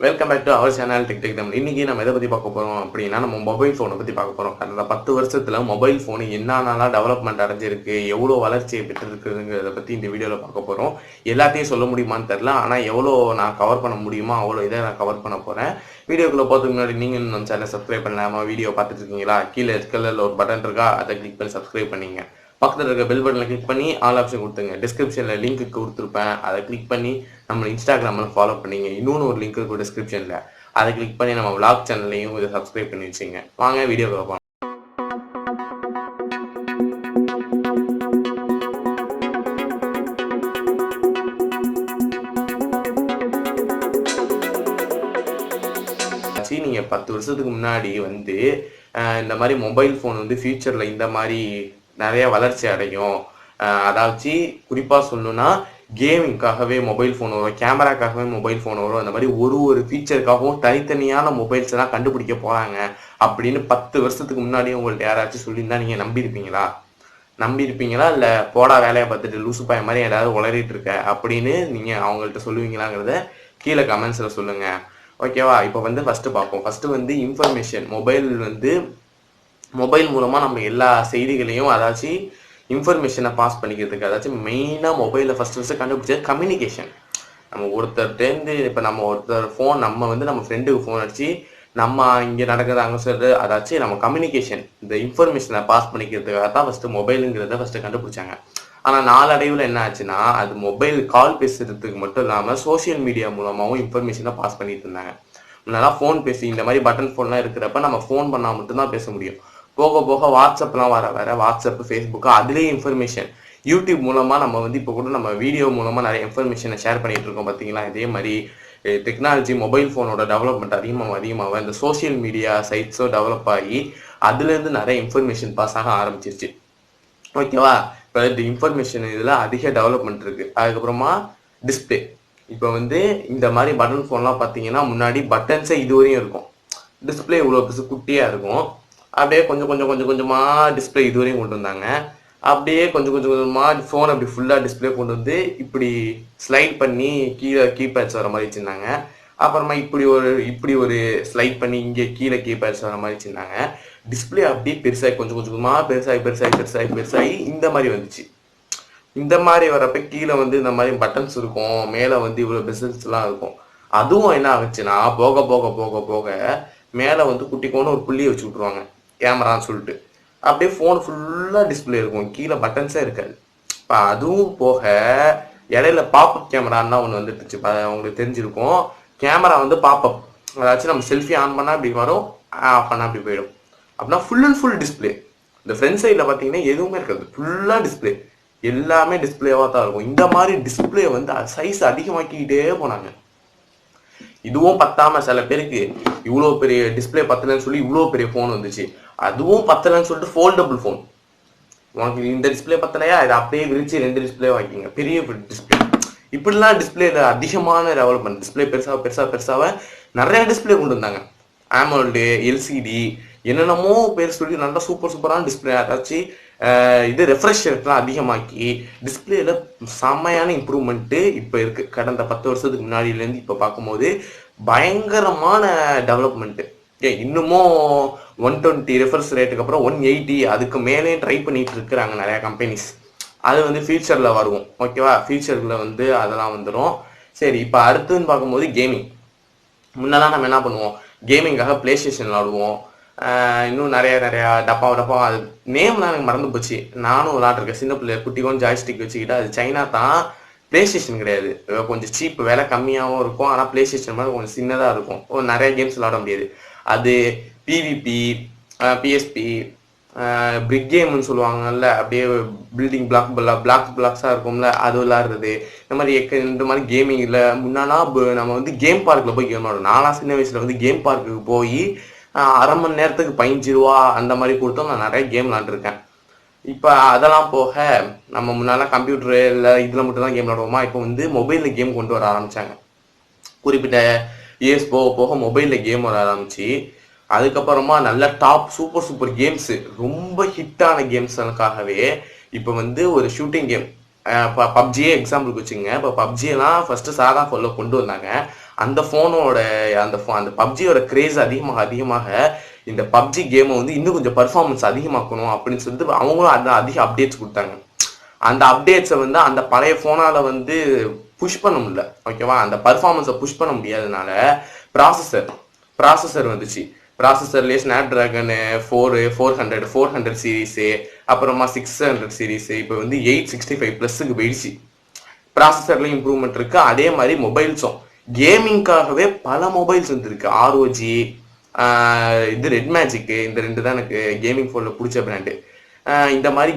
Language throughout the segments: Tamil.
Welcome back to our channel tech Tamil. இன்னைக்கு நம்ம எதை பற்றி பார்க்க போகிறோம் அப்படின்னா, நம்ம மொபைல் ஃபோனை பற்றி பார்க்க போகிறோம். கடந்த 10 வருஷத்தில் மொபைல் ஃபோனு என்னென்னலாம் டெவலப்மெண்ட் அடைஞ்சிருக்கு, எவ்வளோ வளர்ச்சியை பெற்றிருக்குங்கிறத பற்றி இந்த வீடியோவில் பார்க்க போகிறோம். எல்லாத்தையும் சொல்ல முடியுமான்னு தெரில, ஆனால் எவ்வளோ நான் கவர் பண்ண முடியுமோ அவ்வளோ இதை நான் கவர் பண்ண போகிறேன். வீடியோக்குள்ளே போகிறதுக்கு முன்னாடி நீங்கள் நம்ம சேனலை சப்ஸ்கிரைப் பண்ணலாமா? வீடியோ பார்த்துட்டு இருக்கீங்களா? கீழே ரெட் ஒரு பட்டன் இருக்கா, அதை கிளிக் பண்ணி சப்ஸ்கிரைப் பண்ணிங்க. பக்கத்தில் இருக்க பெல் பட்டனில் கிளிக் பண்ணி ஆல் ஆப்ஷன் கொடுத்துங்க. டிஸ்கிரிப்ஷனில் லிங்க்கு கொடுத்துருப்பேன், அதை கிளிக் பண்ணி நம்ம இன்ஸ்டாகிராமில் ஃபாலோ பண்ணிங்க. இன்னொன்று ஒரு லிங்க் இருக்கும் டிஸ்கிரிப்ஷனில், அதை கிளிக் பண்ணி நம்ம vlog சேனல்லையும் இதை சப்ஸ்கிரைப் பண்ணி வச்சுங்க. வாங்க வீடியோ பார்ப்போம். நீங்கள் 10 வருஷத்துக்கு முன்னாடி இந்த மாதிரி மொபைல் ஃபோன் ஃபியூச்சரில் இந்த மாதிரி நிறைய வளர்ச்சி அடையும். அதாச்சு குறிப்பாக சொல்லணும்னா கேமிங்காகவே மொபைல் ஃபோன் வரும், கேமராக்காகவே மொபைல் ஃபோன் வரும். அந்த மாதிரி ஒரு ஃபீச்சருக்காகவும் தனித்தனியான மொபைல்ஸ் எல்லாம் கண்டுபிடிக்க போகிறாங்க அப்படின்னு 10 வருஷத்துக்கு முன்னாடி உங்கள்ட்ட யாராச்சும் சொல்லியிருந்தா நீங்கள் நம்பியிருப்பீங்களா? இல்லை போடா வேலையை பார்த்துட்டு லூசு பாய மாதிரி ஏதாவது உளறிட்டு இருக்க அப்படின்னு நீங்கள் அவங்கள்ட்ட சொல்லுவீங்களாங்கிறத கீழே கமெண்ட்ஸில் சொல்லுங்கள். ஓகேவா? இப்போ ஃபஸ்ட்டு பார்ப்போம். First information. மொபைல் மூலமாக நம்ம எல்லா செய்திகளையும் அதாச்சும் இன்ஃபர்மேஷனை பாஸ் பண்ணிக்கிறதுக்கு, அதாச்சும் மெயினாக மொபைலில் ஃபஸ்ட்டு கண்டுபிடிச்சது கம்யூனிகேஷன். நம்ம ஒருத்தர்கிட்டேருந்து இப்போ நம்ம நம்ம ஃப்ரெண்டுக்கு ஃபோன் அடித்து நம்ம இங்கே நடக்குது அங்கே சொல்கிறது, அதாச்சும் நம்ம கம்யூனிகேஷன் இந்த இன்ஃபர்மேஷனை பாஸ் பண்ணிக்கிறதுக்காக தான் ஃபஸ்ட்டு மொபைலுங்கிறத ஃபஸ்ட்டு கண்டுபிடிச்சாங்க. ஆனால் நாளடைவில் என்ன ஆச்சுன்னா, அது மொபைல் கால் பேசுறதுக்கு மட்டும் இல்லாமல் சோசியல் மீடியா மூலமாகவும் இன்ஃபர்மேஷனை பாஸ் பண்ணிட்டு இருந்தாங்க. முன்னெல்லாம் ஃபோன் பேசி இந்த மாதிரி பட்டன் ஃபோன்லாம் இருக்கிறப்ப நம்ம ஃபோன் பண்ணால் மட்டும்தான் பேச முடியும். போக போக வாட்ஸ்அப்லாம் வர வாட்ஸ்அப், ஃபேஸ்புக்கு, அதுலேயே இன்ஃபர்மேஷன். யூடியூப் மூலமாக நம்ம இப்போ கூட நம்ம வீடியோ மூலமாக நிறைய இன்ஃபர்மேஷனை ஷேர் பண்ணிகிட்டு இருக்கோம் பார்த்தீங்களா? இதே மாதிரி டெக்னாலஜி மொபைல் ஃபோனோட டெவலப்மெண்ட் அதிகமாக இந்த சோசியல் மீடியா சைட்ஸும் டெவலப் ஆகி அதுலேருந்து நிறைய இன்ஃபர்மேஷன் பாஸ் ஆக ஆரம்பிச்சிருச்சு. ஓகேவா? இப்போ இந்த இன்ஃபர்மேஷன் இதில் அதிக டெவலப்மெண்ட் இருக்குது. அதுக்கப்புறமா டிஸ்பிளே. இப்போ இந்த மாதிரி பட்டன் ஃபோன்லாம் பார்த்தீங்கன்னா முன்னாடி பட்டன்ஸே இதுவரையும் இருக்கும், டிஸ்பிளே இவ்வளோ பெருசு குட்டியாக இருக்கும். அப்படியே கொஞ்சமாக டிஸ்பிளே இதுவரையும் கொண்டு வந்தாங்க. அப்படியே கொஞ்சமாக ஃபோன் அப்படி ஃபுல்லாக டிஸ்பிளே கொண்டு இப்படி ஸ்லைட் பண்ணி கீழே கீபேட்ஸ் வர மாதிரி வச்சுருந்தாங்க. அப்புறமா இப்படி ஒரு ஸ்லைட் பண்ணி இங்கே கீழே கீபேட்ஸ் வர மாதிரி வச்சுருந்தாங்க. டிஸ்பிளே அப்படியே பெருசாகி கொஞ்சமாக பெருசாகி இந்த மாதிரி வந்துச்சு. இந்த மாதிரி வரப்ப கீழே இந்த மாதிரி பட்டன்ஸ் இருக்கும், மேலே இவ்வளோ பெசல்ஸ்லாம் இருக்கும். அதுவும் என்ன ஆகுச்சுன்னா போக போக போக போக மேலே குட்டிக்கோன்னு ஒரு புள்ளியை வச்சு விட்ருவாங்க கேமரான்னு சொல்லிட்டு. அப்படியே ஃபோன் ஃபுல்லாக டிஸ்பிளே இருக்கும், கீழே பட்டன்ஸே இருக்காது. இப்போ அதுவும் போக இடையில பாப்அப் கேமரான்னா ஒன்று வந்துடுச்சு. உங்களுக்கு தெரிஞ்சிருக்கும். கேமரா பாப்அப், அதாச்சும் நம்ம செல்ஃபி ஆன் பண்ணால் இப்படி வரும், ஆஃப் பண்ணால் அப்படி போயிடும். அப்படின்னா ஃபுல் அண்ட் ஃபுல் டிஸ்பிளே. இந்த ஃப்ரண்ட் சைடில் பார்த்தீங்கன்னா எதுவுமே இருக்காது, ஃபுல்லாக டிஸ்பிளே, எல்லாமே டிஸ்பிளேவாக தான் இருக்கும். இந்த மாதிரி டிஸ்பிளே சைஸ் அதிகமாக்கிக்கிட்டே போனாங்க. இதுவும் பத்தாம சில பேருக்கு இவ்வளோ பெரிய டிஸ்பிளே பத்தலன்னு சொல்லி இவ்வளோ பெரிய ஃபோன் வந்துச்சு. அதுவும் பத்தலன்னு சொல்லிட்டு ஃபோல்டபுள் ஃபோன். உனக்கு இந்த டிஸ்பிளே பத்தலையா, இதை அப்படியே விரிச்சு 2 டிஸ்பிளே வாங்கிங்க, பெரிய டிஸ்பிளே. இப்படிலாம் டிஸ்பிளேல அதிகமான டெவலப்மெண்ட். டிஸ்பிளே பெருசாக நிறைய டிஸ்பிளே கொண்டு வந்தாங்க. AMOLED, LCD, என்னென்னமோ பேர் சொல்லி நல்லா சூப்பரான டிஸ்பிளே. அதாச்சும் இது ரெஃப்ரெஷ் ரேட்லாம் அதிகமாக்கி டிஸ்பிளேல செம்மையான இம்ப்ரூவ்மெண்ட்டு இப்போ இருக்குது. கடந்த 10 வருஷத்துக்கு முன்னாடியிலேருந்து இப்போ பார்க்கும்போது பயங்கரமான டெவலப்மெண்ட்டு. இன்னமும் 120 ரெஃப்ரெஷ் ரேட்டுக்கு அப்புறம் 180 அதுக்கு மேலே ட்ரை பண்ணிட்டு இருக்கிறாங்க நிறையா கம்பெனிஸ். அது ஃபியூச்சரில் வரும். ஓகேவா? ஃபியூச்சரில் அதெல்லாம் வந்துடும். சரி, இப்போ அடுத்துன்னு பார்க்கும்போது கேமிங். முன்னெல்லாம் நம்ம என்ன பண்ணுவோம், கேமிங்காக பிளே ஸ்டேஷன் விளாடுவோம். இன்னும் நிறையா டப்பா அது நேம்லாம் எனக்கு மறந்து போச்சு. நானும் விளாட்ருக்கேன் சின்ன பிள்ளை. குட்டிக்கும் ஜாய்ஸ்டிக் வச்சுக்கிட்டா, அது சைனா தான், பிளே ஸ்டேஷன் கிடையாது. கொஞ்சம் சீப், விலை கம்மியாகவும் இருக்கும். ஆனால் பிளே ஸ்டேஷன் மாதிரி கொஞ்சம் சின்னதாக இருக்கும், நிறைய கேம்ஸ் விளாட முடியாது. அது PvP, PSP, பிரிக் கேம்னு சொல்லுவாங்கல்ல, அப்படியே பில்டிங் பிளாக்ஸாக இருக்கும்ல, அது விளாடுறது. இந்த மாதிரி கேமிங்கில் முன்னானா நம்ம கேம் பார்க்கில் போய் கேம் விளாடுவோம். நான்லாம் சின்ன வயசில் கேம் பார்க்குக்கு போய் அரை மணி நேரத்துக்கு 15 ரூபா அந்த மாதிரி கொடுத்தோம். நான் நிறைய கேம் விளாண்டுருக்கேன். இப்போ அதெல்லாம் போக நம்ம முன்னாலாம் கம்ப்யூட்டரு இல்லை இதில் மட்டும் தான் கேம் விளாடுவோமா, இப்போ மொபைலில் கேம் கொண்டு வர ஆரம்பித்தாங்க. குறிப்பிட்ட இயர்ஸ் போக போக மொபைலில் கேம் வர ஆரம்பிச்சு, அதுக்கப்புறமா நல்ல டாப் சூப்பர் கேம்ஸு, ரொம்ப ஹிட்டான கேம்ஸுக்காகவே இப்போ ஒரு ஷூட்டிங் கேம், இப்போ பப்ஜியே எக்ஸாம்பிளுக்கு வச்சுங்க. இப்போ பப்ஜியெல்லாம் ஃபஸ்ட்டு சாதா ஃபோனில் கொண்டு வந்தாங்க. அந்த ஃபோனோட அந்த பப்ஜியோட கிரேஸ் அதிகமாக இந்த பப்ஜி கேமை வந்து இன்னும் கொஞ்சம் பர்ஃபார்மன்ஸ் அதிகமாக்கணும் அப்படின்னு சொல்லிட்டு அவங்களும் அதிக அப்டேட்ஸ் கொடுத்தாங்க. அந்த அப்டேட்ஸை வந்து அந்த பழைய ஃபோனால் வந்து புஷ் பண்ண முடியல. ஓகேவா, அந்த பர்ஃபார்மன்ஸை புஷ் பண்ண முடியாதனால ப்ராசஸர் வந்துச்சு. ப்ராசஸர்லேயே ஸ்னாப் ட்ராகன் 400 சீரீஸு, அப்புறமா 600 சீரீஸு, இப்போ வந்து 865+ போயிடுச்சு. ப்ராசஸர்லேயும் இம்ப்ரூவ்மெண்ட் இருக்குது. அதே மாதிரி மொபைல்ஸும் கேமிங்காகவே பல மொபைல்ஸ் வந்துருக்கு. ROG, இது ரெட் மேஜிக்கு, இந்த 2 தான் எனக்கு கேமிங் ஃபோனில் பிடிச்ச பிராண்டு. இந்த மாதிரி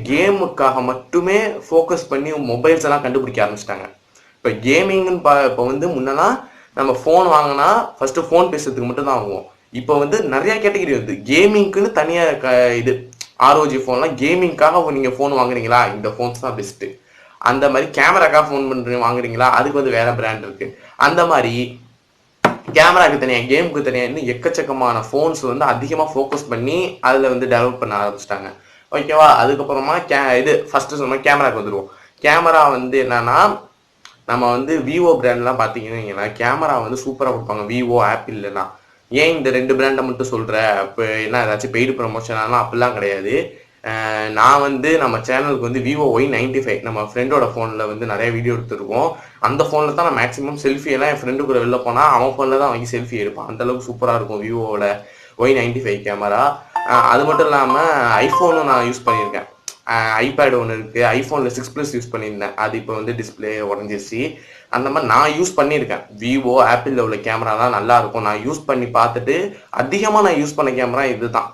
கேமுக்காக மட்டுமே ஃபோக்கஸ் பண்ணி மொபைல்ஸ் எல்லாம் கண்டுபிடிக்க ஆரம்பிச்சிட்டாங்க. இப்போ கேமிங்னு இப்போ வந்து முன்னெல்லாம் நம்ம ஃபோன் வாங்கினா ஃபர்ஸ்ட் ஃபோன் பேசுறதுக்கு மட்டும் தான் வாங்குவோம். இப்போ வந்து நிறைய கேட்டகரி வந்து கேமிங்க்குன்னு தனியாக இது ROG ஃபோன்லாம் கேமிங்காக நீங்கள் ஃபோன் வாங்குறீங்களா, இந்த ஃபோன்ஸ் தான் பெஸ்ட்டு. அந்த மாதிரி கேமராக்காக ஃபோன் வாங்குறீங்களா, அதுக்கு வந்து வேற பிராண்ட் இருக்கு. அந்த மாதிரி கேமராக்கு தனியாக, கேமுக்கு தனியாக இன்னும் எக்கச்சக்கமான ஃபோன்ஸ் வந்து அதிகமாக ஃபோக்கஸ் பண்ணி அதில் வந்து டெவலப் பண்ண ஆரம்பிச்சிட்டாங்க. ஓகேவா, அதுக்கப்புறமா இது ஃபர்ஸ்ட் சொன்ன கேமராக்கு வந்துடுவோம். கேமரா வந்து என்னன்னா, நம்ம வந்து விவோ பிராண்ட்லாம் பார்த்தீங்கன்னா கேமரா வந்து சூப்பராக கொடுப்பாங்க. விவோ, ஆப்பிள்லாம். ஏன் இந்த 2 பிராண்டை மட்டும் சொல்கிற, இப்போ என்ன ஏதாச்சும் பெய்டு ப்ரமோஷனாலாம் அப்படிலாம் கிடையாது. நான் வந்து நம்ம சேனலுக்கு வந்து விவோ Y95 நம்ம ஃப்ரெண்டோட ஃபோனில் வந்து நிறைய வீடியோ எடுத்துருக்கோம். அந்த ஃபோனில் தான் நான் மேக்ஸிமம் செல்ஃபியெல்லாம் என் ஃப்ரெண்டு கூட வெளில போனால் அவன் ஃபோனில் தான் வாங்கி செல்ஃபி எடுப்பான். அந்தளவுக்கு சூப்பராக இருக்கும் விவோவோட Y95 கேமரா. அது மட்டும் இல்லாமல் ஐஃபோனும் நான் யூஸ் பண்ணியிருக்கேன். ஐபேட் ஒன்று இருக்குது, ஐஃபோனில் 6+ யூஸ் பண்ணியிருந்தேன். அது இப்போ வந்து டிஸ்பிளே உடஞ்சிருச்சு. அந்த மாதிரி நான் யூஸ் பண்ணியிருக்கேன். விவோ, ஆப்பிளில் உள்ள கேமராலாம் நல்லாயிருக்கும். நான் யூஸ் பண்ணி பார்த்துட்டு அதிகமாக நான் யூஸ் பண்ண கேமரா இது தான்.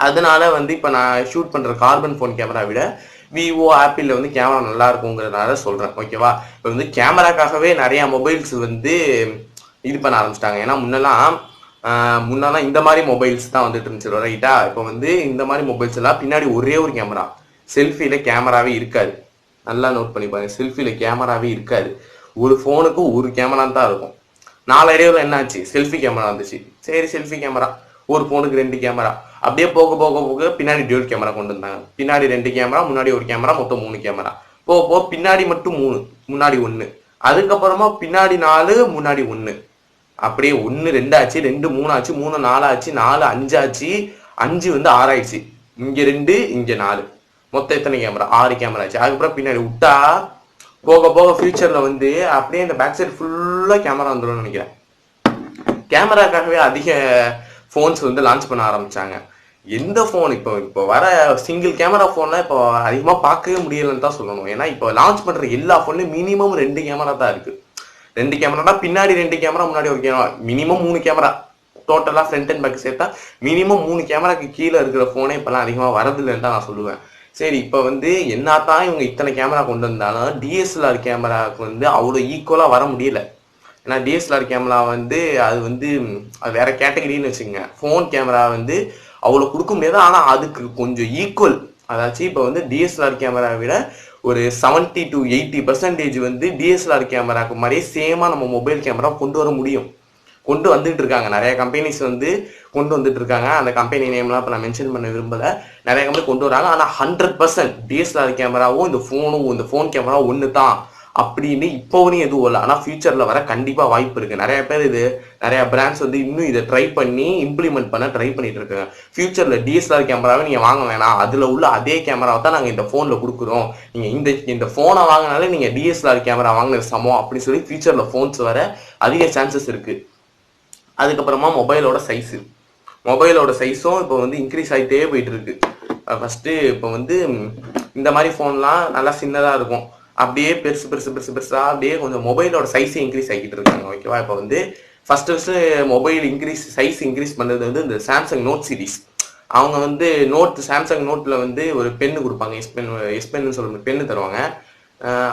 அதனால வந்து இப்போ நான் ஷூட் பண்ணுற கார்பன் ஃபோன் கேமரா விட விவோ, ஆப்பிளில் வந்து கேமரா நல்லா இருக்குங்கிறதுனால சொல்கிறேன். ஓகேவா, இப்போ வந்து கேமராக்காகவே நிறையா மொபைல்ஸ் வந்து இது பண்ண ஆரம்பிச்சிட்டாங்க. ஏன்னா முன்னெல்லாம் இந்த மாதிரி மொபைல்ஸ் தான் வந்துட்டு இருந்துச்சு, ரைட்டா. இப்போ வந்து இந்த மாதிரி மொபைல்ஸ் எல்லாம் பின்னாடி ஒரே ஒரு கேமரா, செல்ஃபியில் கேமராவே இருக்காது. நல்லா நோட் பண்ணி பாருங்க, செல்ஃபியில் கேமராவே இருக்காது. ஒரு ஃபோனுக்கு ஒரு கேமரா தான் இருக்கும். நாளடைவில் என்னாச்சு, செல்ஃபி கேமரா வந்துச்சு. சரி, செல்ஃபி கேமரா, ஒரு ஃபோனுக்கு 2 கேமரா. அப்படியே போக போக போக பின்னாடி டியூல் கேமரா கொண்டு வந்தாங்க. பின்னாடி 2 கேமரா, முன்னாடி ஒரு கேமரா, மொத்தம் 3 கேமரா. போக பின்னாடி மட்டும் 3, முன்னாடி 1. அதுக்கப்புறமா பின்னாடி 4, முன்னாடி 1. அப்படியே 1 2 ஆச்சு, 2 3 ஆச்சு, 3 4 ஆச்சு, 4 5 ஆச்சு, 5 வந்து 6 ஆயிடுச்சு. இங்கே 2, இங்கே 4, மொத்தம் எத்தனை கேமரா? 6 கேமரா ஆச்சு. அதுக்கப்புறம் பின்னாடி விட்டா போக போக ஃபியூச்சரில் வந்து அப்படியே இந்த பேக் சைடு ஃபுல்லாக கேமரா வந்துடும் நினைக்கிறேன். கேமராக்காகவே அதிக ஃபோன்ஸ் வந்து லான்ச் பண்ண ஆரம்பிச்சாங்க. எந்த ஃபோன் இப்போ வர சிங்கிள் கேமரா ஃபோன்லாம் இப்போ அதிகமாக பார்க்கவே முடியலன்னு தான் சொல்லணும். ஏன்னா இப்போ லான்ச் பண்ணுற எல்லா ஃபோன்லையும் மினிமம் 2 கேமரா தான் இருக்குது. 2 கேமரானா பின்னாடி 2 கேமரா, முன்னாடி ஒரு கேமரா, மினிமம் 3 கேமரா. டோட்டலாக ஃப்ரண்ட் அண்ட் பேக் சேர்த்தா மினிமம் 3 கேமராக்கு கீழே இருக்கிற ஃபோனே இப்போலாம் அதிகமாக வரதில்லைன்னு தான் நான் சொல்லுவேன். சரி, இப்போ வந்து என்னத்தான் இவங்க இத்தனை கேமரா கொண்டு வந்தாலும் DSLR கேமராவுக்கு வந்து அவ்வளோ ஈக்குவலாக வர முடியல. ஏன்னா DSLR கேமரா வந்து அது வந்து அது வேற கேட்டகரின்னு வச்சுக்கோங்க. ஃபோன் கேமரா வந்து அவ்வளோ கொடுக்க முடியாது, ஆனால் அதுக்கு கொஞ்சம் ஈக்குவல். அதாச்சும் இப்போ வந்து DSLR கேமரா விட ஒரு 70 to 80% வந்து DSLR கேமராக்கு மாதிரியே சேமாக நம்ம மொபைல் கேமரா கொண்டு வர முடியும். கொண்டு வந்துட்டு இருக்காங்க. நிறைய கம்பெனிஸ் வந்து கொண்டு வந்துட்டு இருக்காங்க. அந்த கம்பெனி நேம்லாம் இப்போ நான் மென்ஷன் பண்ண விரும்பலை. நிறைய கம்பெனி கொண்டு வராங்க. ஆனால் 100% DSLR கேமராவும் இந்த ஃபோன் கேமரா ஒன்று தான் அப்படின்னு இப்போவும் எதுவும் இல்லை. ஆனால் ஃபியூச்சரில் வர கண்டிப்பாக வாய்ப்பு இருக்குது. நிறைய பிராண்ட்ஸ் வந்து இன்னும் இதை ட்ரை பண்ணி இம்ப்ளிமெண்ட் பண்ண ட்ரை பண்ணிட்டு இருக்காங்க. ஃபியூச்சரில் DSLR கேமராவை நீங்கள் வாங்க வேணாம், அதில் உள்ள அதே கேமராவை தான் நாங்கள் இந்த ஃபோனில் கொடுக்குறோம், நீங்கள் இந்த ஃபோனை வாங்கினாலே நீங்கள் DSLR கேமரா வாங்கினது சமம் அப்படின்னு சொல்லி ஃபியூச்சரில் ஃபோன்ஸ் வர அதிக சான்சஸ் இருக்குது. அதுக்கப்புறமா மொபைலோட சைஸும் இப்போ வந்து இன்க்ரீஸ் ஆகிட்டே போயிட்டு இருக்கு. ஃபஸ்ட்டு இப்போ வந்து இந்த மாதிரி ஃபோன்லாம் நல்லா சின்னதாக இருக்கும், அப்படியே பெருசாக அப்படியே கொஞ்சம் மொபைலோட சைஸே இன்க்ரீஸ் ஆகிட்டு இருக்காங்க. ஓகேவா, இப்போ வந்து ஃபஸ்ட்டு மொபைல் சைஸ் இன்க்ரீஸ் பண்ணுறது வந்து இந்த சாம்சங் நோட் சீரிஸ். அவங்க வந்து சாம்சங் நோட்டில் வந்து ஒரு பென்னு கொடுப்பாங்க, எஸ் பென்னு சொல்லுவாங்க, பென்னு தருவாங்க.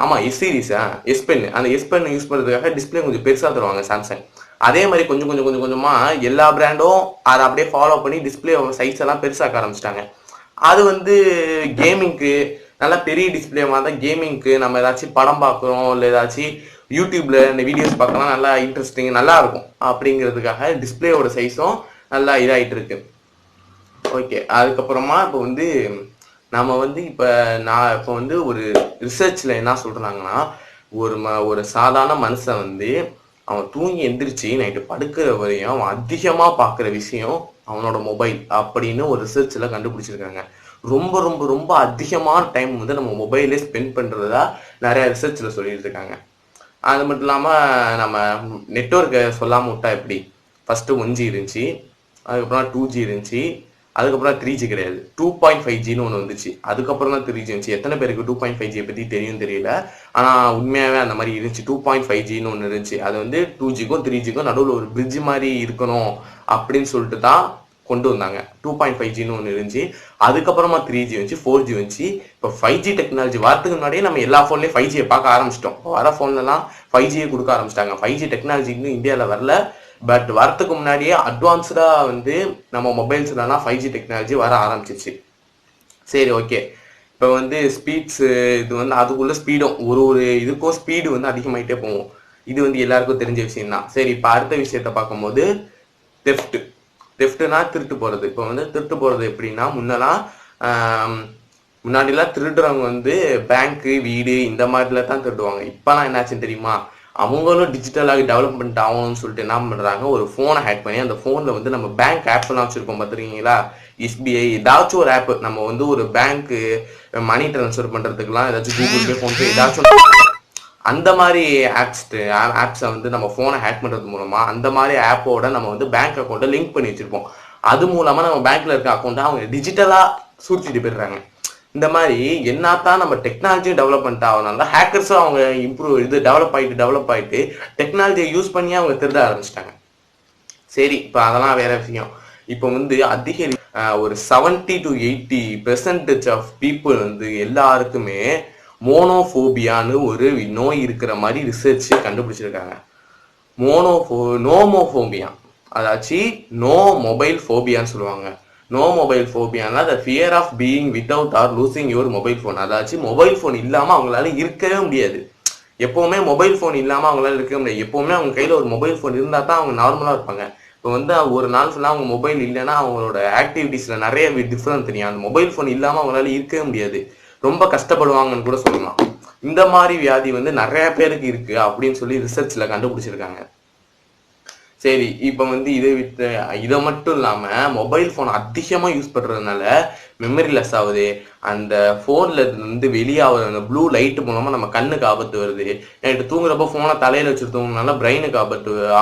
ஆமாம், எஸ் சீரிஸா, எஸ் பென்னு. அந்த எஸ் பென்னு யூஸ் பண்ணுறதுக்காக டிஸ்பிளே கொஞ்சம் பெருசாக தருவாங்க சாம்சங். அதே மாதிரி கொஞ்சமாக எல்லா பிராண்டும் அதை அப்படியே ஃபாலோ பண்ணி டிஸ்பிளே சைஸ் எல்லாம் பெருசாக்க ஆரம்பிச்சிட்டாங்க. அது வந்து கேமிங்க்கு நல்லா பெரிய டிஸ்பிளேவாக தான், கேமிங்க்கு நம்ம ஏதாச்சும் படம் பார்க்குறோம் இல்லை ஏதாச்சும் யூடியூப்ல இந்த வீடியோஸ் பார்க்கலாம், நல்லா இன்ட்ரெஸ்டிங் நல்லா இருக்கும் அப்படிங்கிறதுக்காக டிஸ்பிளேயோட சைஸும் நல்லா இதாகிட்டு இருக்கு. ஓகே, அதுக்கப்புறமா இப்போ வந்து நம்ம வந்து இப்போ வந்து ஒரு ரிசர்ச்சில் என்ன சொல்கிறாங்கன்னா, ஒரு சாதாரண மனுஷன் வந்து அவன் தூங்கி எந்திரிச்சு நைட்டு படுக்கிற வரையும் அவன் அதிகமாக பார்க்குற விஷயம் அவனோட மொபைல் அப்படின்னு ஒரு ரிசர்ச்சில் கண்டுபிடிச்சிருக்காங்க. ரொம்ப ரொம்ப ரொம்ப அதிகமான டைம் வந்து நம்ம மொபைலே ஸ்பெண்ட் பண்ணுறதா நிறைய ரிசர்ச்சில் சொல்லிட்டு இருக்காங்க. அது மட்டும் இல்லாமல் நம்ம நெட்ஒர்க்கை சொல்லாமல் விட்டா எப்படி, ஃபஸ்ட்டு 1G இருந்துச்சு, அதுக்கப்புறம் 2G இருந்துச்சு, அதுக்கப்புறம் 3G கிடையாது, 2.5Gன்னு ஒன்று வந்துச்சு, அதுக்கப்புறம் தான் 3G இருந்துச்சு. எத்தனை பேருக்கு 2.5G பற்றி தெரியும் தெரியல, ஆனால் உண்மையாகவே அந்த மாதிரி இருந்துச்சு. 2.5Gன்னு ஒன்று இருந்துச்சு. அது வந்து 2Gக்கும் 3Gக்கும் நடுவில் ஒரு பிரிட்ஜ் மாதிரி இருக்கணும் அப்படின்னு சொல்லிட்டு தான் கொண்டு வந்தாங்க. 2.5Gன்னு ஒன்று இருந்துச்சு, அதுக்கப்புறமா 3G வந்துச்சு, 4G வந்துச்சு. இப்போ 5G டெக்னாலஜி வரதுக்கு முன்னாடியே நம்ம எல்லா ஃபோன்லேயும் 5Gயை பார்க்க ஆரம்பிச்சிட்டோம். வர ஃபோன்லலாம் 5Gயை கொடுக்க ஆரம்பிச்சிட்டாங்க. 5G டெக்னாலஜி இன்னும் இந்தியாவில் வரல, பட் வரத்துக்கு முன்னாடியே அட்வான்ஸ்டாக வந்து நம்ம மொபைல்ஸ்லாம் 5G டெக்னாலஜி வர ஆரம்பிச்சிச்சு. சரி, ஓகே. இப்போ வந்து ஸ்பீட்ஸு இது வந்து அதுக்குள்ள ஸ்பீடும் ஒரு இதுக்கும் ஸ்பீடு வந்து அதிகமாகிட்டே போகும். இது வந்து எல்லாருக்கும் தெரிஞ்ச விஷயம் தான். சரி, இப்போ அடுத்த விஷயத்த பார்க்கும்போது தெஃப்ட்னா திருட்டு போகிறது. இப்போ வந்து திருட்டு போகிறது எப்படின்னா, முன்னாடிலாம் திருடுறவங்க வந்து பேங்க்கு, வீடு இந்த மாதிரில தான் திருடுவாங்க. இப்போலாம் என்னாச்சுன்னு தெரியுமா, அவங்களும் டிஜிட்டலாக டெவலப்மெண்ட் ஆகணும்னு சொல்லிட்டு என்ன பண்ணுறாங்க, ஒரு ஃபோனை ஹேக் பண்ணி அந்த ஃபோனில் வந்து நம்ம பேங்க் ஆப்லாம் வச்சுருக்கோம் பார்த்துருக்கீங்களா, SBI ஏதாச்சும் ஒரு ஆப், நம்ம வந்து ஒரு பேங்க்கு மணி ட்ரான்ஸ்ஃபர் பண்ணுறதுக்குலாம் ஏதாச்சும் கூகுள் பே, ஃபோன்பே ஏதாச்சும் அந்த மாதிரி ஆப்ஸை வந்து நம்ம ஃபோனை ஹேக் பண்ணுறது மூலமாக அந்த மாதிரி ஆப்போட நம்ம வந்து பேங்க் அக்கௌண்ட்டை லிங்க் பண்ணி வச்சுருப்போம். அது மூலமாக நம்ம பேங்க்கில் இருக்க அக்கௌண்ட்டை அவங்க டிஜிட்டலாக சூழ்ச்சிட்டு போயிடுறாங்க. இந்த மாதிரி என்னத்தான் நம்ம டெக்னாலஜியும் டெவலப்மெண்ட் ஆகனால ஹேக்கர்ஸும் அவங்க டெவலப் ஆகிட்டு டெக்னாலஜியை யூஸ் பண்ணி அவங்க திருட ஆரம்பிச்சிட்டாங்க. சரி, இப்போ அதெல்லாம் வேற விஷயம். இப்போ வந்து ஒரு 70 to 80% ஆஃப் பீப்புள் வந்து எல்லாருக்குமே மோனோஃபோபியான்னு ஒரு நோய் இருக்கிற மாதிரி ரிசர்ச் கண்டுபிடிச்சிருக்காங்க. நோமோஃபோபியா, அதாச்சு நோ மொபைல் ஃபோபியான்னு சொல்லுவாங்க. நோ மொபைல் ஃபோபியானா the fear of being without or losing your mobile phone. அதாச்சும் மொபைல் ஃபோன் இல்லாமல் அவங்களால இருக்கவே முடியாது. எப்போவுமே மொபைல் ஃபோன் இல்லாமல் அவங்களால இருக்கவே முடியாது. எப்போவுமே அவங்க கையில் ஒரு மொபைல் ஃபோன் இருந்தால் தான் அவங்க நார்மலாக இருப்பாங்க. இப்போ வந்து ஒரு நாள் ஃபுல்லாக அவங்க மொபைல் இல்லைன்னா அவங்களோட ஆக்டிவிட்டீஸில் நிறைய டிஃப்ரெண்ட் தெரியும். அந்த மொபைல் ஃபோன் இல்லாமல் அவங்களால இருக்கவே முடியாது, ரொம்ப கஷ்டப்படுவாங்கன்னு கூட சொல்லலாம். இந்த மாதிரி வியாதி வந்து நிறைய பேருக்கு இருக்கு அப்படின்னு சொல்லி ரிசர்ச்ல கண்டுபிடிச்சிருக்காங்க. சரி, இப்போ வந்து இதை மட்டும் இல்லாமல் மொபைல் ஃபோன் அதிகமாக யூஸ் பண்ணுறதுனால மெமரி லெஸ் ஆகுது. அந்த ஃபோனில் இருந்து வெளியாகிற அந்த ப்ளூ லைட்டு மூலமாக நம்ம கண்ணுக்கு ஆபத்து வருது. நைட்டு தூங்குறப்போ ஃபோனை தலையில் வச்சு தூங்கினால பிரெயினுக்கு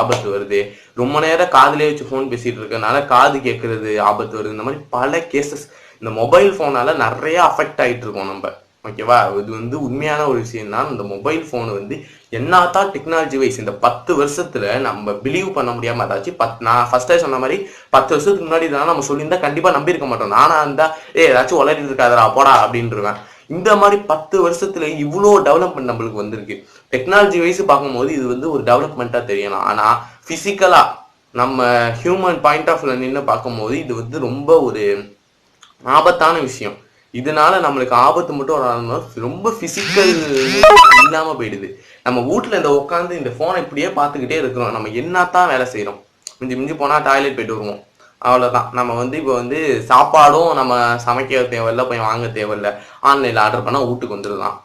ஆபத்து வருது. ரொம்ப நேரம் காதிலே வச்சு ஃபோன் பேசிகிட்டு இருக்கனால காது கேட்கறது ஆபத்து வருது. இந்த மாதிரி பல கேசஸ் இந்த மொபைல் ஃபோனால் நிறைய அஃபெக்ட் ஆகிட்டு இருக்கோம் நம்ம. ஓகேவா, இது வந்து உண்மையான ஒரு விஷயம் தான். இந்த மொபைல் ஃபோன் வந்து என்னத்தான் டெக்னாலஜி வைஸ் இந்த 10 வருஷத்துல நம்ம பிலீவ் பண்ண முடியாம, அதாச்சும் நான் ஃபர்ஸ்டே சொன்ன மாதிரி 10 வருஷத்துக்கு முன்னாடி இதெல்லாம் நம்ம சொல்லியிருந்தா கண்டிப்பா நம்பியிருக்க மாட்டோம். நானா இருந்தா ஏதாச்சும் வளரிட்டு இருக்காதரா போடா அப்படின்ட்டுருவேன். இந்த மாதிரி 10 வருஷத்துல இவ்வளோ டெவலப்மெண்ட் நம்மளுக்கு வந்திருக்கு. டெக்னாலஜி வைஸ் பார்க்கும்போது இது வந்து ஒரு டெவலப்மெண்ட்டா தெரியலாம். ஆனா பிசிக்கலா நம்ம ஹியூமன் பாயிண்ட் ஆஃப் வியூல நின்று பார்க்கும்போது இது வந்து ரொம்ப ஒரு ஆபத்தான விஷயம். இதனால நம்மளுக்கு ஆபத்து மட்டும் வராதுன்னா ரொம்ப பிசிக்கல் இல்லாம போயிடுது. நம்ம வீட்டுல இந்த உட்காந்து இந்த போனை இப்படியே பார்த்துக்கிட்டே இருக்கிறோம். நம்ம என்னத்தான் வேலை செய்யறோம், மிஞ்சி போனா டாய்லெட் போயிட்டு வருவோம், அவ்வளவுதான். நம்ம வந்து இப்போ வந்து சாப்பாடும் நம்ம சமைக்க தேவையில்ல, போய் வாங்க தேவையில்ல, ஆன்லைன்ல ஆர்டர் பண்ணா வீட்டுக்கு வந்துடுதான்.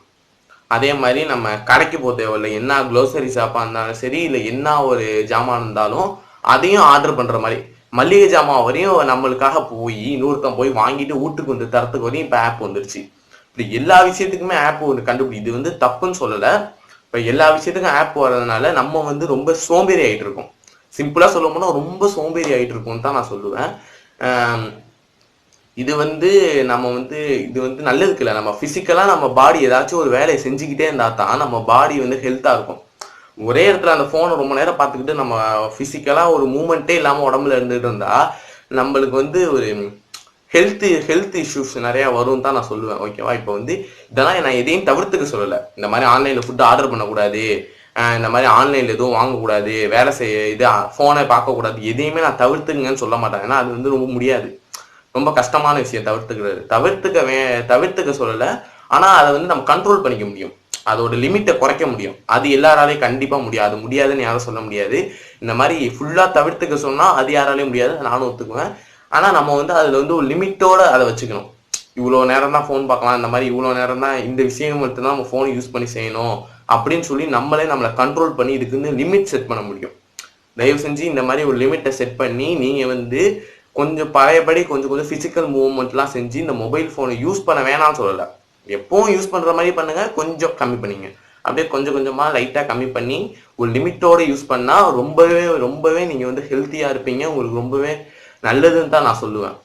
அதே மாதிரி நம்ம கடைக்கு போக தேவையில்லை, என்ன க்ளோசரி ஷாப்பா இருந்தாலும் சரி, இல்லை என்ன ஒரு ஜாமான் இருந்தாலும் அதையும் ஆர்டர் பண்ற மாதிரி, மல்லிகை ஜாமான் வரையும் நம்மளுக்காக போய் இன்னொருத்தன் போய் வாங்கிட்டு வீட்டுக்கு வந்து தரத்துக்கு வரையும் இப்போ ஆப் வந்துருச்சு. இப்படி எல்லா விஷயத்துக்குமே ஆப் ஒன்று கண்டுபிடி. இது வந்து தப்புன்னு சொல்லலை. இப்போ எல்லா விஷயத்துக்கும் ஆப் வர்றதுனால நம்ம வந்து ரொம்ப சோம்பேறி ஆகிட்டு இருக்கோம். சிம்பிளாக சொல்ல போனால் ரொம்ப சோம்பேறி ஆகிட்டு இருக்கோம்னு தான் நான் சொல்லுவேன். இது வந்து நம்ம வந்து இது வந்து நல்லதுக்கு இல்லை. நம்ம ஃபிசிக்கலாக நம்ம பாடி ஏதாச்சும் ஒரு வேலையை செஞ்சுக்கிட்டே இருந்தால் தான் நம்ம பாடி வந்து ஹெல்த்தாக இருக்கும். ஒரே இடத்துல அந்த ஃபோனை ரொம்ப நேரம் பார்த்துக்கிட்டு நம்ம ஃபிசிக்கலாக ஒரு மூமெண்ட்டே இல்லாமல் உடம்புல இருந்துகிட்டு இருந்தால் நம்மளுக்கு வந்து ஒரு ஹெல்த் இஷ்யூஸ் நிறையா வரும் தான் நான் சொல்லுவேன். ஓகேவா, இப்போ வந்து இதெல்லாம் நான் எதையும் தவிர்த்துக்க சொல்லலை. இந்த மாதிரி ஆன்லைனில் ஃபுட்டு ஆர்டர் பண்ணக்கூடாது, இந்த மாதிரி ஆன்லைனில் எதுவும் வாங்கக்கூடாது, வேலை ஃபோனை பார்க்கக்கூடாது, எதையுமே நான் தவிர்த்துக்குங்கன்னு சொல்ல மாட்டேன். ஏன்னா அது வந்து ரொம்ப முடியாது, ரொம்ப கஷ்டமான விஷயம் தவிர்த்துக்கிறது. தவிர்த்துக்க சொல்லலை, ஆனால் அதை வந்து நம்ம கண்ட்ரோல் பண்ணிக்க முடியும், அதோட லிமிட்டை குறைக்க முடியும். அது எல்லாராலையும் கண்டிப்பாக முடியாது. முடியாதுன்னு யாரும் சொல்ல முடியாது. இந்த மாதிரி ஃபுல்லாக தவிர்த்துக்க சொன்னால் அது யாராலையும் முடியாது, நானும் ஒத்துக்குவேன். ஆனால் நம்ம வந்து அதில் வந்து ஒரு லிமிட்டோட அதை வச்சுக்கணும். இவ்வளோ நேரம் தான் ஃபோன் பார்க்கலாம், இந்த மாதிரி இவ்வளோ நேரம் தான் இந்த விஷயம் மட்டும்தான் நம்ம ஃபோன் யூஸ் பண்ணி செய்யணும் அப்படின்னு சொல்லி நம்மளை கண்ட்ரோல் பண்ணி இதுக்குன்னு லிமிட் செட் பண்ண முடியும். தயவு செஞ்சு இந்த மாதிரி ஒரு லிமிட்டை செட் பண்ணி நீங்கள் வந்து கொஞ்சம் பழையபடி கொஞ்சம் ஃபிசிக்கல் மூவ்மெண்ட்லாம் செஞ்சு இந்த மொபைல் ஃபோனை யூஸ் பண்ண வேணாம்னு சொல்லலை. எப்பவும் யூஸ் பண்ணுற மாதிரி பண்ணுங்க, கொஞ்சம் கம்மி பண்ணிங்க. அப்படியே கொஞ்சமாக லைட்டாக கம்மி பண்ணி ஒரு லிமிட்டோடு யூஸ் பண்ணால் ரொம்பவே நீங்கள் வந்து ஹெல்த்தியாக இருப்பீங்க. உங்களுக்கு ரொம்பவே நல்லதுன்னு தான் நான் சொல்லுவேன்.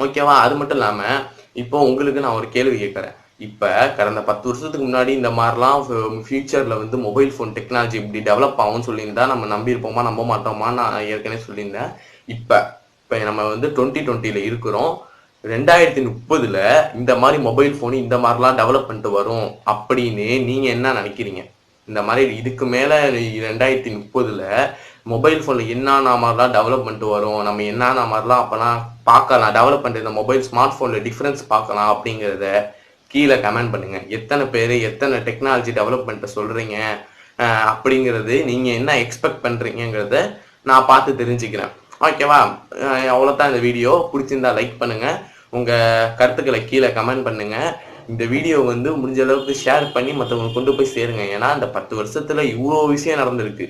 ஓகேவா? அது மட்டும் இல்லாமல் இப்போ உங்களுக்கு நான் ஒரு கேள்வி கேட்குறேன். இப்போ கடந்த 10 வருஷத்துக்கு முன்னாடி இந்த மாதிரிலாம் ஃபியூச்சரில் வந்து மொபைல் ஃபோன் டெக்னாலஜி இப்படி டெவலப் ஆகும்னு சொல்லியிருந்தா நம்ம நம்பியிருப்போமா நம்ப மாட்டோமா? நான் ஏற்கனவே சொல்லியிருந்தேன். இப்போ நம்ம வந்து 2020 இருக்கிறோம். 2030 இந்த மாதிரி மொபைல் ஃபோன் இந்த மாதிரிலாம் டெவலப் பண்ணிட்டு வரும் அப்படின்னு நீங்கள் என்ன நினைக்கிறீங்க? இந்த மாதிரி இதுக்கு மேலே 2030 மொபைல் ஃபோனில் என்னென்ன மாதிரிலாம் டெவலப் பண்ணிட்டு வரும், நம்ம என்னென்ன மாதிரிலாம் அப்போலாம் பார்க்கலாம், டெவலப் பண்ணுற இந்த மொபைல் ஸ்மார்ட் ஃபோனில் டிஃப்ரென்ஸ் பார்க்கலாம் அப்படிங்கிறத கீழே கமெண்ட் பண்ணுங்க. எத்தனை பேர் எத்தனை டெக்னாலஜி டெவலப்மெண்ட்டை சொல்றீங்க அப்படிங்கிறது, நீங்க என்ன எக்ஸ்பெக்ட் பண்றீங்கிறத நான் பார்த்து தெரிஞ்சுக்கிறேன். ஓகேவா? அவ்வளோதான் இந்த வீடியோ. பிடிச்சிருந்தா லைக் பண்ணுங்க, உங்க கருத்துக்களை கீழே கமெண்ட் பண்ணுங்க. இந்த வீடியோ வந்து முடிஞ்ச அளவுக்கு ஷேர் பண்ணி மற்றவங்களுக்கு கொண்டு போய் சேருங்க. ஏன்னா இந்த 10 வருஷத்துல இவ்வளோ விஷயம் நடந்திருக்கு.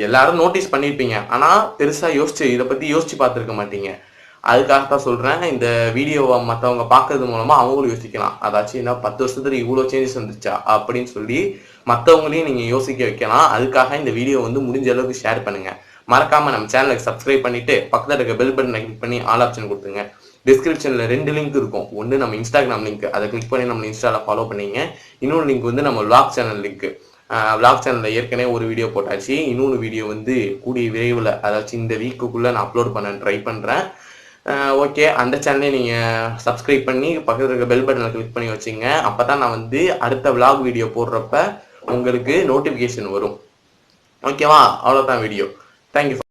எல்லாரும் நோட்டீஸ் பண்ணியிருப்பீங்க, ஆனா பெருசா இதை பத்தி யோசிச்சு பார்த்துருக்க மாட்டீங்க. அதுக்காகத்தான் சொல்றேன். இந்த வீடியோவை மற்றவங்க பார்க்கறது மூலமா அவங்களும் யோசிக்கலாம். அதாச்சும் என்ன 10 வருஷத்துல இவ்வளோ சேஞ்சஸ் வந்துச்சா அப்படின்னு சொல்லி மற்றவங்களையும் நீங்க யோசிக்க வைக்கலாம். அதுக்காக இந்த வீடியோ வந்து முடிஞ்ச அளவுக்கு ஷேர் பண்ணுங்க. மறக்காம நம்ம சேனலுக்கு சப்ஸ்கிரைப் பண்ணிட்டு பக்கத்தில் இருக்க பெல் பட்டனை கிளிக் பண்ணி ஆல் ஆப்ஷன் கொடுத்துங்க. டிஸ்கிரிப்ஷன்ல 2 லிங்க் இருக்கும். ஒன்று நம்ம இன்ஸ்டாகிராம் லிங்க், அதை கிளிக் பண்ணி நம்ம இன்ஸ்டால ஃபாலோ பண்ணிங்க. இன்னொரு லிங்க் வந்து நம்ம விளாக் சேனல் லிங்க். விளாக் சேனலில் ஏற்கனவே ஒரு வீடியோ போட்டாச்சு. இன்னொன்று வீடியோ வந்து கூடிய விரைவில், அதாச்சும் இந்த வீக்குக்குள்ளே நான் அப்லோட் பண்ண ட்ரை பண்ணுறேன். ஓகே, அந்த சேனலை நீங்கள் சப்ஸ்கிரைப் பண்ணி பக்கத்தில் இருக்க பெல் பட்டனை கிளிக் பண்ணி வச்சுங்க. அப்போ தான் நான் வந்து அடுத்த விளாக் வீடியோ போடுறப்ப உங்களுக்கு நோட்டிஃபிகேஷன் வரும். ஓகேவா? அவ்வளோதான் வீடியோ. தேங்க்யூ.